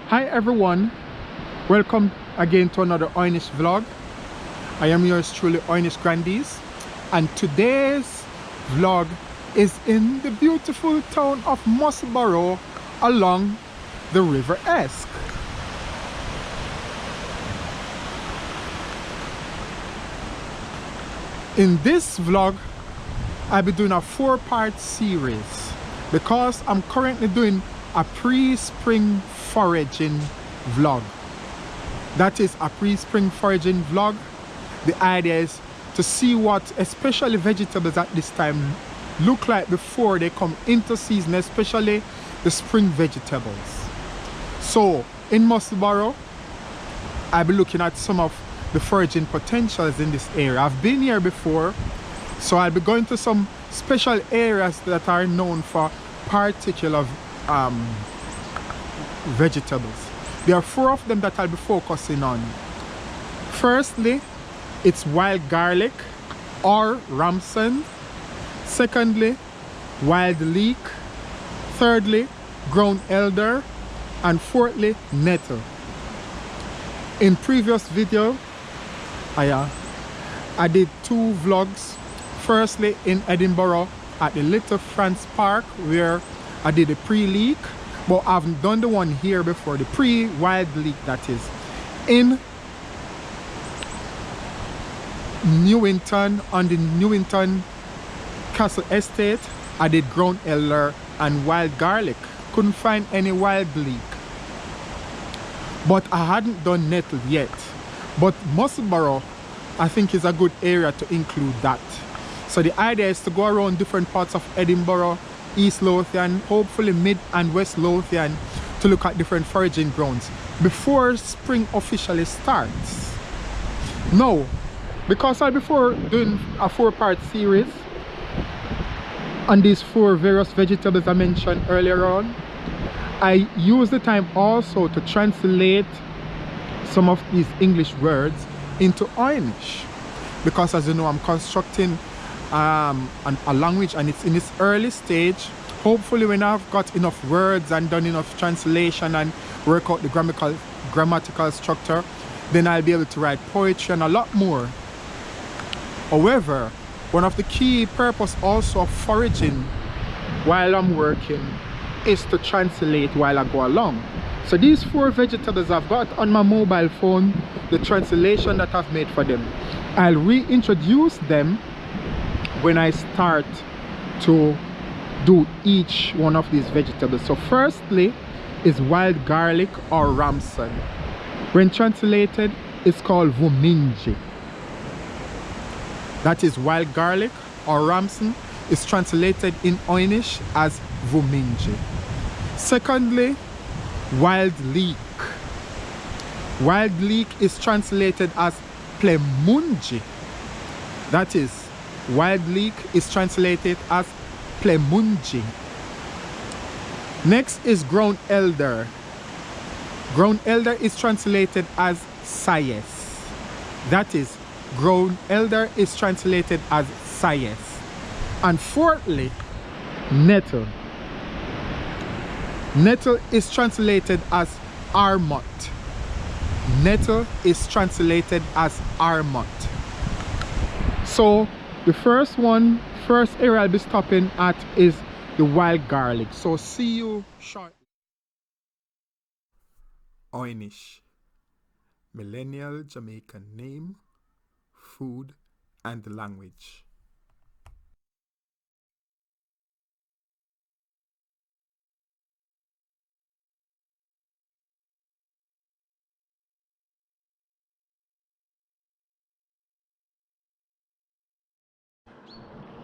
Hi everyone, welcome again to another Oy'Nissh vlog. I am yours truly, Oy'Nissh Grandies, and today's vlog is in the beautiful town of Musselburgh along the River Esk. In this vlog, I'll be doing a 4-part series because I'm currently doing a pre-spring foraging vlog. That is a pre-spring foraging vlog. The idea is to see what especially vegetables at this time look like before they come into season, especially the spring vegetables. So in Musselburgh, I'll be looking at some of the foraging potentials in this area. I've been here before, so I'll be going to some special areas that are known for particular vegetables. There are 4 of them that I'll be focusing on. Firstly, it's wild garlic or ramson. Secondly, wild leek. Thirdly, ground elder. And fourthly, nettle. In previous video, I did 2 vlogs. Firstly, in Edinburgh at the Little France Park, where I did a pre-leek, but I haven't done the one here before, the pre-wild leek, that is. In Newington, on the Newington Castle Estate, I did ground elder and wild garlic. Couldn't find any wild leek, but I hadn't done nettle yet. But Musselburgh, I think, is a good area to include that. So the idea is to go around different parts of Edinburgh, East Lothian, hopefully Mid and West Lothian, to look at different foraging grounds before spring officially starts. Now, because I'll be doing a 4-part series on these 4 various vegetables I mentioned earlier on, I use the time also to translate some of these English words into Oy'Nissh, because as you know, I'm constructing a language and it's in its early stage. Hopefully when I've got enough words and done enough translation and work out the grammatical structure, then I'll be able to write poetry and a lot more. However, one of the key purpose also of foraging while I'm working is to translate while I go along. So these 4 vegetables I've got on my mobile phone, the translation that I've made for them, I'll reintroduce them when I start to do each one of these vegetables. So firstly is wild garlic or ramson. When translated, it's called vuminji. That is wild garlic or ramson is translated in Oy'Nissh as vuminji. Secondly, wild leek. Wild leek is translated as plemunji. That is, wild leek is translated as plemunji. Next is ground elder. Ground elder is translated as ccís. That is, ground elder is translated as ccís. And fourthly, nettle. Nettle is translated as armut. Nettle is translated as armut. So the first area I'll be stopping at is the wild garlic. So see you shortly. Oy'Nissh, millennial Jamaican name, food and language.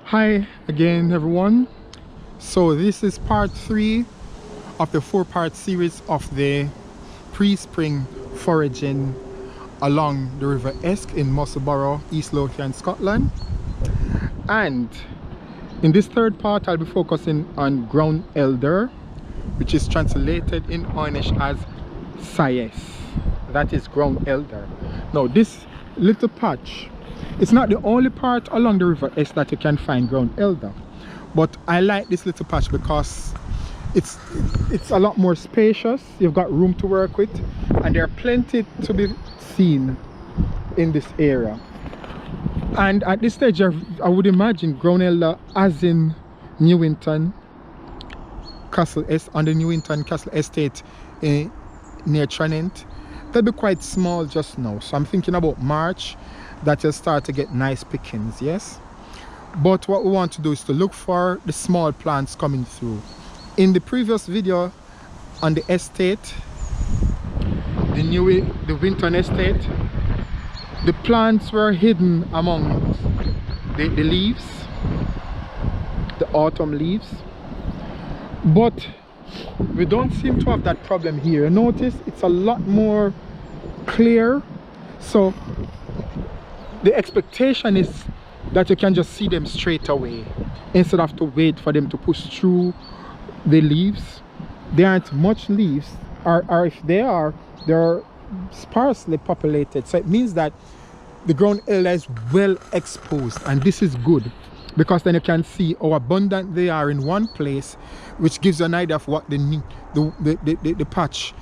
Hi again everyone. So this is part 3 of the 4-part series of the pre-spring foraging along the River Esk in Musselburgh, East Lothian, Scotland. And in this 3rd part, I'll be focusing on ground elder, which is translated in Oy'Nissh as ccís. That is ground elder. Now this little patch, it's not the only part along the River Esk that you can find ground elder, but I like this little patch because it's a lot more spacious. You've got room to work with, and there are plenty to be seen in this area. And at this stage, I would imagine ground elder, as in Newington Castle on the Newington Castle Estate near Tranent, they'll be quite small just now. So I'm thinking about March that you'll start to get nice pickings, yes. But what we want to do is to look for the small plants coming through. In the previous video on the estate, the Winton estate, the plants were hidden among the leaves, the autumn leaves. But we don't seem to have that problem here. Notice it's a lot more clear. So the expectation is that you can just see them straight away instead of to wait for them to push through the leaves. There aren't much leaves, or if they are, they're sparsely populated. So it means that the ground elder is well exposed, and this is good because then you can see how abundant they are in one place, which gives you an idea of what the patch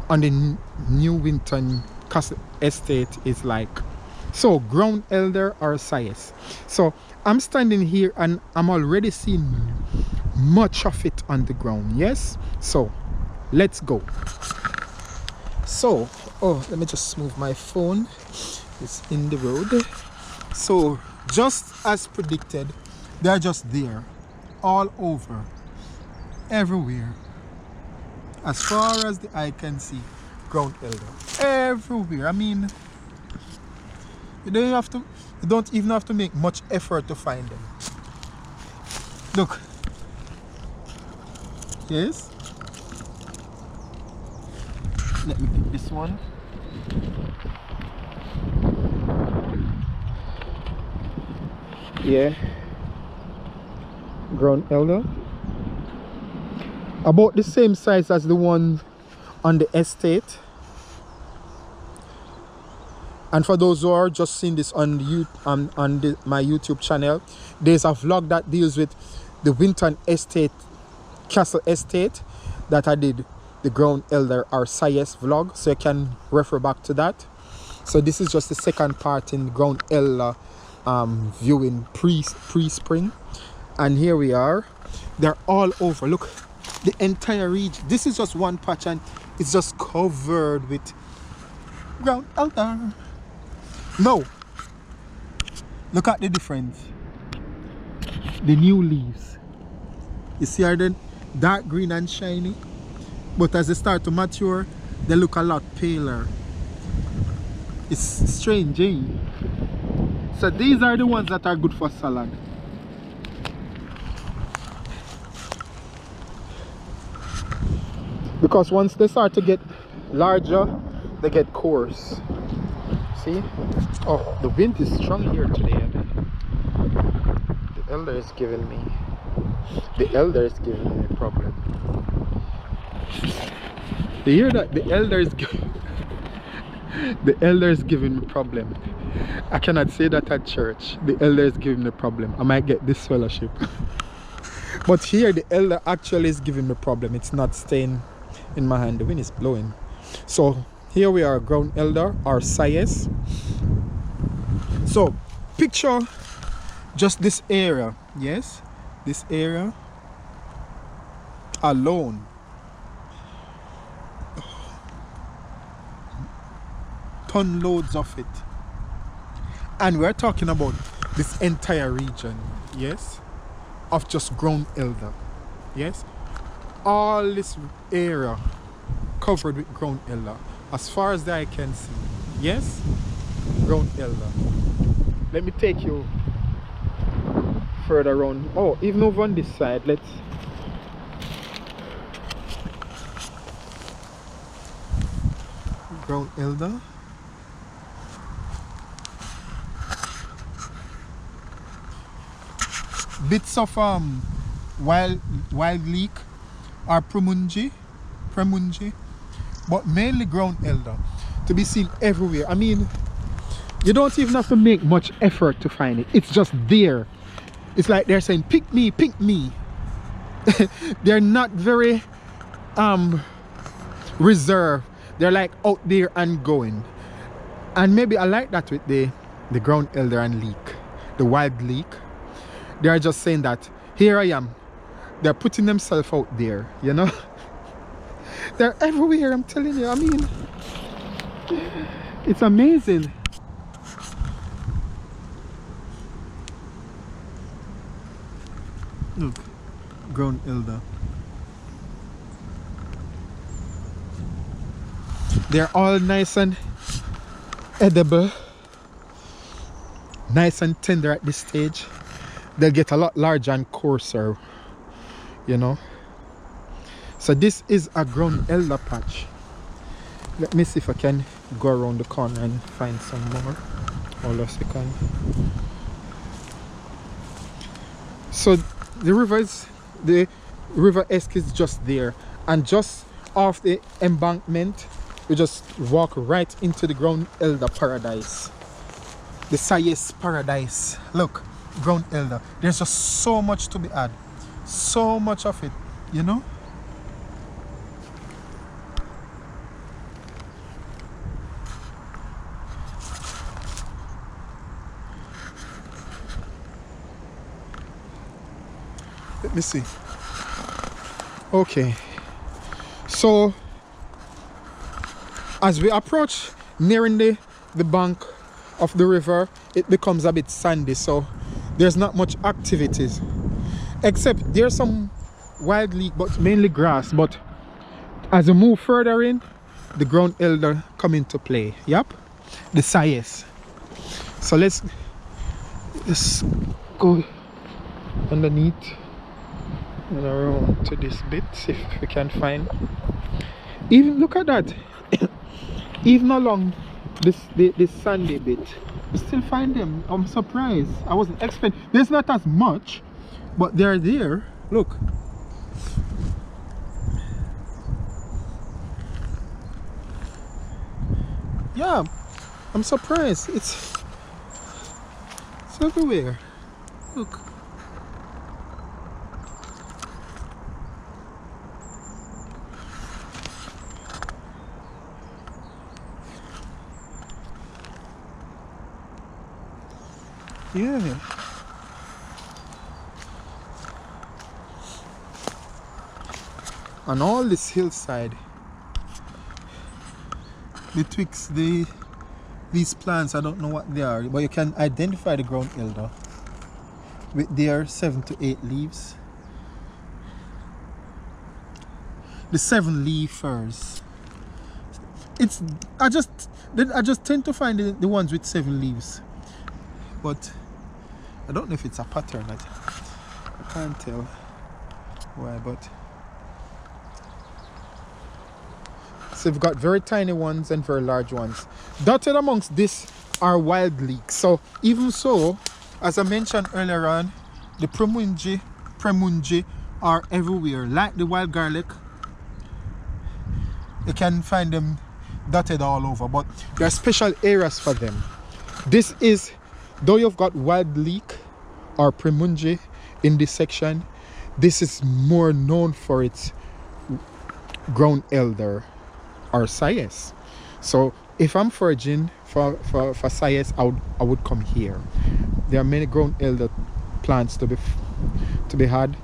on the Newington Castle Estate is like. So ground elder or ccís. So I'm standing here and I'm already seeing much of it on the ground, yes. So let's go. So let me just move my phone, it's in the road. So just as predicted, they're just there, all over, everywhere, as far as the eye can see. Ground elder everywhere. I mean, you don't even have to make much effort to find them. Look, yes, let me pick this one. Yeah, ground elder, about the same size as the one on the estate. And for those who are just seeing this on my YouTube channel, there's a vlog that deals with the Winton Estate, Castle Estate, that I did, the ground elder or ccís vlog, so you can refer back to that. So this is just the second part in ground elder viewing pre-spring. And here we are. They're all over. Look, the entire region. This is just one patch and it's just covered with ground elder. No, look at the difference. The new leaves, you see, are they dark green and shiny, but as they start to mature, they look a lot paler. It's strange, eh? So these are the ones that are good for salad. Because once they start to get larger, they get coarse. See? Oh, the wind is strong here today. The elder is giving me a problem. You hear that? The elder is giving me a problem. I cannot say that at church. The elder is giving me a problem. I might get this fellowship. But here the elder actually is giving me a problem. It's not staying in my hand. The wind is blowing. So here we are, ground elder or ccís. So picture just this area, yes, this area alone. Ton loads of it, and we're talking about this entire region, yes, of just ground elder, yes, all this area covered with ground elder as far as the eye can see, yes, ground elder. Let me take you further around. Oh, even over on this side, let's ground elder. Bits of wild leek or premungi, but mainly ground elder to be seen everywhere. I mean, you don't even have to make much effort to find it. It's just there. It's like they're saying, pick me, pick me. they're not very reserved. They're like out there and going. And maybe I like that with the ground elder and leek, the wild leek. They are just saying that here I am. They're putting themselves out there, you know. They're everywhere, I'm telling you. I mean, it's amazing. Look, ground elder. They're all nice and edible, nice and tender at this stage. They'll get a lot larger and coarser, you know. So this is a ground elder patch. Let me see if I can go around the corner and find some more. Hold on a second. So the river Esk is just there, and just off the embankment we just walk right into the ground elder paradise, the ccís paradise. Look, ground elder, there's just so much to be had, so much of it, you know. Let me see. Okay, so as we approach nearing the bank of the river, it becomes a bit sandy, so there's not much activities, except there's some wild leek, but mainly grass. But as we move further in, the ground elder come into play. Yep, the ccís. So let's go underneath and around to this bit, see if we can find. Even look at that. Even along this sandy bit, we still find them. I'm surprised. I wasn't expecting. There's not as much, but they're there. Look. Yeah, I'm surprised. It's everywhere. Look. Yeah. On all this hillside, betwixt these plants, I don't know what they are, but you can identify the ground elder with their 7 to 8 leaves. The 7-leaf firs. I just tend to find the ones with 7 leaves, but I don't know if it's a pattern. I can't tell why, but so we've got very tiny ones and very large ones. Dotted amongst this are wild leeks. So even so, as I mentioned earlier on, the premungi are everywhere. Like the wild garlic, you can find them dotted all over, but there are special areas for them. This is, though you've got wild leek or premungi in this section, this is more known for its ground elder or ccís. So if I'm foraging for ccís, I would come here. There are many ground elder plants to be had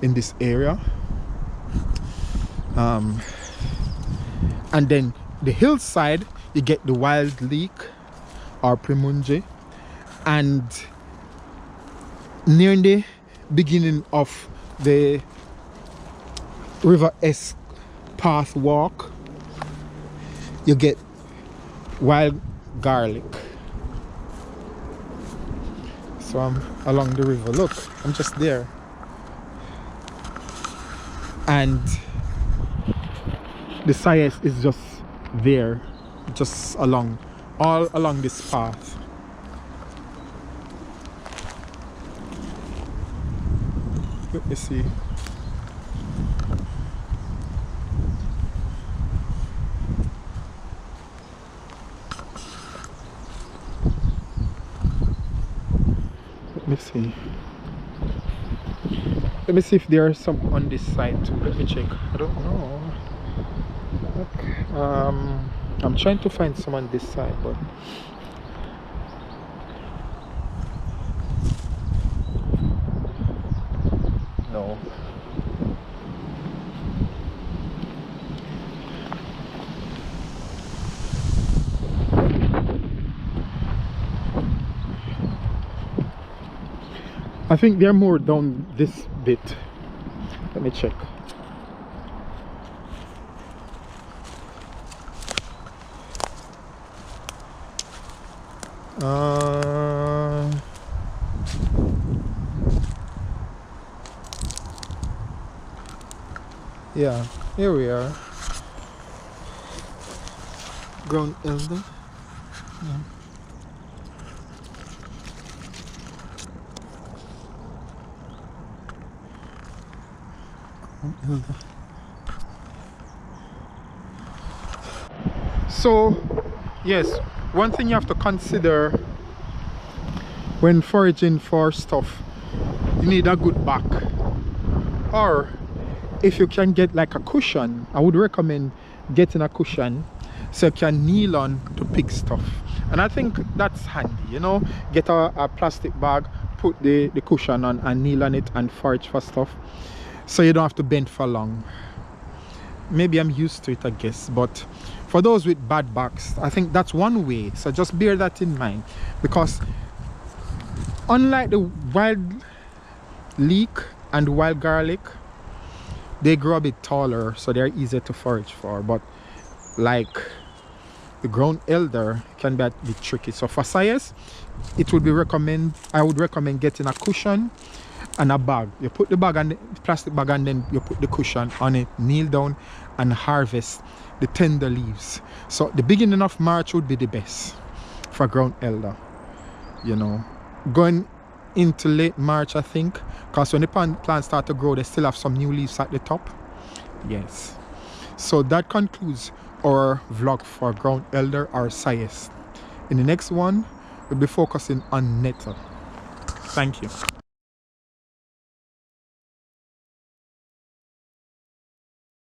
in this area. And then the hillside, you get the wild leek or premungi, and near the beginning of the river Esk path walk, you get wild garlic. So I'm along the river. Look, I'm just there, and the ccís is just there, just all along this path. Let me see. Let me see. Let me see if there are some on this side too. Let me check. I don't know. Okay. I'm trying to find some on this side, but no. I think they're more down this bit. Let me check. Yeah, here we are. Ground elder. Yeah. So yes, one thing you have to consider when foraging for stuff, you need a good back, or if you can get like a cushion, I would recommend getting a cushion so you can kneel on to pick stuff. And I think that's handy, you know, get a plastic bag, put the cushion on and kneel on it and forage for stuff, so you don't have to bend for long. Maybe I'm used to it, I guess, but for those with bad backs, I think that's one way. So just bear that in mind, because unlike the wild leek and wild garlic, they grow a bit taller, so they're easier to forage for. But like the ground elder can be a bit tricky. So for ccís, I would recommend getting a cushion and a bag. You put the bag on the plastic bag, and then you put the cushion on it, kneel down and harvest the tender leaves. So the beginning of March would be the best for ground elder, you know, going into late March, I think, because when the plants start to grow, they still have some new leaves at the top. Yes, so that concludes our vlog for ground elder or ccís. In the next one, we'll be focusing on nettle. Thank you.